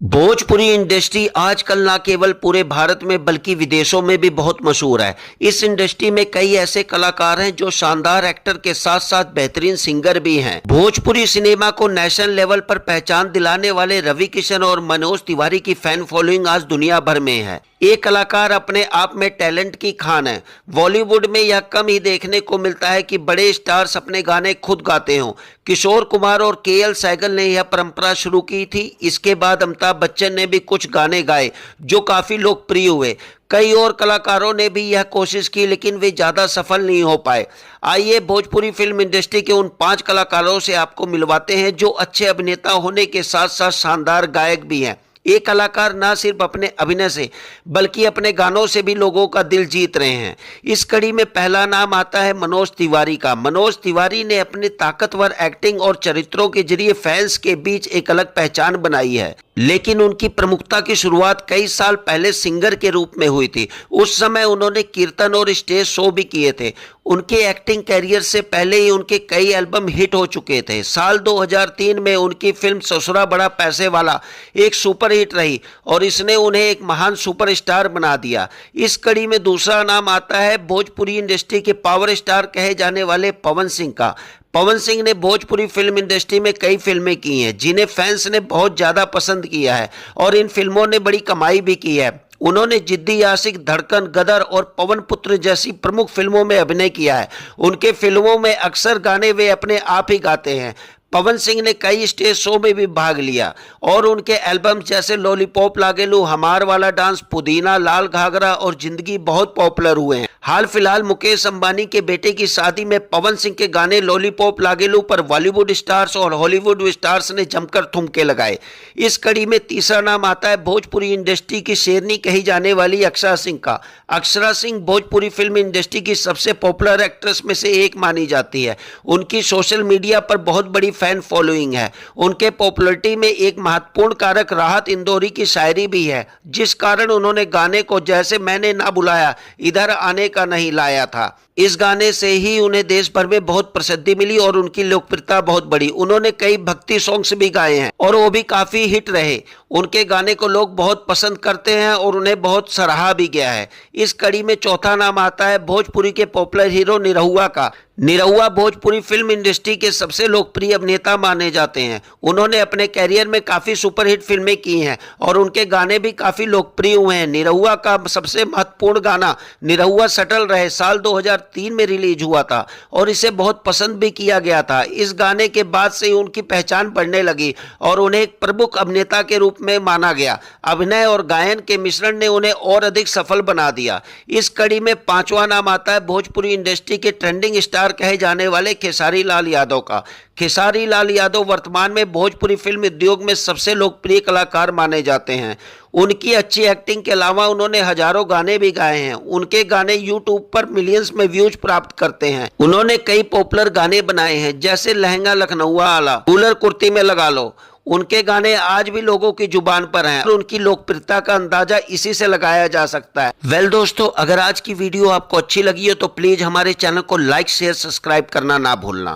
Bhojpuri industry आजकल ना केवल पूरे भारत में बल्कि विदेशों में भी बहुत मशहूर है। इस इंडस्ट्री में कई ऐसे कलाकार हैं जो शानदार एक्टर के साथ साथ बेहतरीन सिंगर भी हैं। भोजपुरी सिनेमा को नेशनल लेवल पर पहचान दिलाने वाले रवि किशन और मनोज तिवारी की फैन फॉलोइंग आज दुनिया भर में है। ये कलाकार अपने आप में टैलेंट की खान है। बॉलीवुड में यह कम ही देखने को मिलता है कि बड़े स्टार्स अपने गाने खुद गाते हों। किशोर कुमार और केएल सहगल ने यह परंपरा शुरू की थी। इसके बाद अमिताभ बच्चन ने भी कुछ गाने गाए जो काफी लोकप्रिय हुए। कई और कलाकारों ने भी यह कोशिश की लेकिन वे ज्यादा सफल नहीं हो पाए। आइए भोजपुरी फिल्म इंडस्ट्री के उन 5 कलाकारों से आपको मिलवाते हैं जो अच्छे अभिनेता होने के साथ साथ शानदार गायक भी हैं। ये कलाकार न सिर्फ अपने अभिनय से बल्कि अपने गानों से भी लोगों का दिल जीत रहे हैं। इस कड़ी में पहला नाम आता है मनोज तिवारी का। मनोज तिवारी ने अपनी ताकतवर एक्टिंग और चरित्रों के जरिए फैंस के बीच एक अलग पहचान बनाई है, लेकिन उनकी प्रमुखता की शुरुआत कई साल पहले सिंगर के रूप में हुई थी। उस समय उन्होंने कीर्तन और स्टेज शो भी किए थे। उनके एक्टिंग कैरियर से पहले ही उनके कई एल्बम हिट हो चुके थे। साल 2003 में उनकी फिल्म ससुरा बड़ा पैसे वाला एक सुपर हिट रही और इसने उन्हें एक महान सुपरस्टार बना दिया। इस कड़ी में दूसरा नाम आता है भोजपुरी इंडस्ट्री के पावर स्टार कहे जाने वाले पवन सिंह का। पवन सिंह ने भोजपुरी फिल्म इंडस्ट्री में कई फिल्में की हैं जिन्हें फैंस ने बहुत ज़्यादा पसंद किया है और इन फिल्मों ने बड़ी कमाई भी की है। उन्होंने जिद्दी आशिक, धड़कन, गदर और पवन पुत्र जैसी प्रमुख फिल्मों में अभिनय किया है। उनके फिल्मों में अक्सर गाने वे अपने आप ही गाते हैं। पवन सिंह ने कई स्टेज शो में भी भाग लिया और उनके एल्बम जैसे लॉलीपॉप लागेलू, हमार वाला डांस, पुदीना, लाल घाघरा और जिंदगी बहुत पॉपुलर हुए हैं। हाल फिलहाल मुकेश अंबानी के बेटे की शादी में पवन सिंह के गाने लॉलीपॉप लागेलू पर बॉलीवुड स्टार्स और हॉलीवुड स्टार्स ने जमकर ठुमके लगाए। इस कड़ी में तीसरा नाम आता है भोजपुरी इंडस्ट्री की शेरनी कही जाने वाली अक्षरा सिंह का। अक्षरा सिंह भोजपुरी फिल्म इंडस्ट्री की सबसे पॉपुलर एक्ट्रेस में से एक मानी जाती है। उनकी सोशल मीडिया पर बहुत बड़ी फैन फॉलोइंग है। उनके पॉपुलैरिटी में एक महत्वपूर्ण कारक राहत इंदौरी की शायरी भी है, जिस कारण उन्होंने गाने को जैसे मैंने ना बुलाया इधर आने का नहीं लाया था, इस गाने से ही उन्हें देश भर में बहुत प्रसिद्धि मिली और उनकी लोकप्रियता बहुत बढ़ी। उन्होंने कई भक्ति सॉन्ग्स भी गाए हैं और वो भी काफी हिट रहे। उनके गाने को लोग बहुत पसंद करते हैं और उन्हें बहुत सराहा भी गया है। इस कड़ी में चौथा नाम आता है भोजपुरी के पॉपुलर हीरो निरहुआ का। निरहुआ भोजपुरी फिल्म इंडस्ट्री के सबसे लोकप्रिय अभिनेता माने जाते हैं। उन्होंने अपने कैरियर में काफी सुपरहिट फिल्में की हैं और उनके गाने भी काफी लोकप्रिय हुए हैं। निरहुआ का सबसे महत्वपूर्ण गाना निरहुआ सटल रहे साल 2003 में रिलीज हुआ था और इसे बहुत पसंद भी किया गया था। इस गाने के बाद से उनकी पहचान बढ़ने लगी और उन्हें एक प्रमुख अभिनेता के रूप में माना गया। अभिनय और गायन के मिश्रण ने उन्हें और अधिक सफल बना दिया। इस कड़ी में पांचवा नाम आता है भोजपुरी इंडस्ट्री के ट्रेंडिंग स्टार कहे जाने वाले खेसारी लाल यादव का। खेसारी लाल यादव वर्तमान में भोजपुरी फिल्म उद्योग में सबसे लोकप्रिय कलाकार माने जाते हैं। उनकी अच्छी एक्टिंग के अलावा उन्होंने हजारों गाने भी गाए हैं। उनके गाने यूट्यूब पर मिलियंस में व्यूज प्राप्त करते हैं। उन्होंने कई पॉपुलर गाने बनाए हैं जैसे लहंगा लखनऊआ आला, कूलर कुर्ती में लगा लो। उनके गाने आज भी लोगों की जुबान पर हैं और उनकी लोकप्रियता का अंदाजा इसी से लगाया जा सकता है। दोस्तों, अगर आज की वीडियो आपको अच्छी लगी हो तो प्लीज हमारे चैनल को लाइक, शेयर, सब्सक्राइब करना ना भूलना।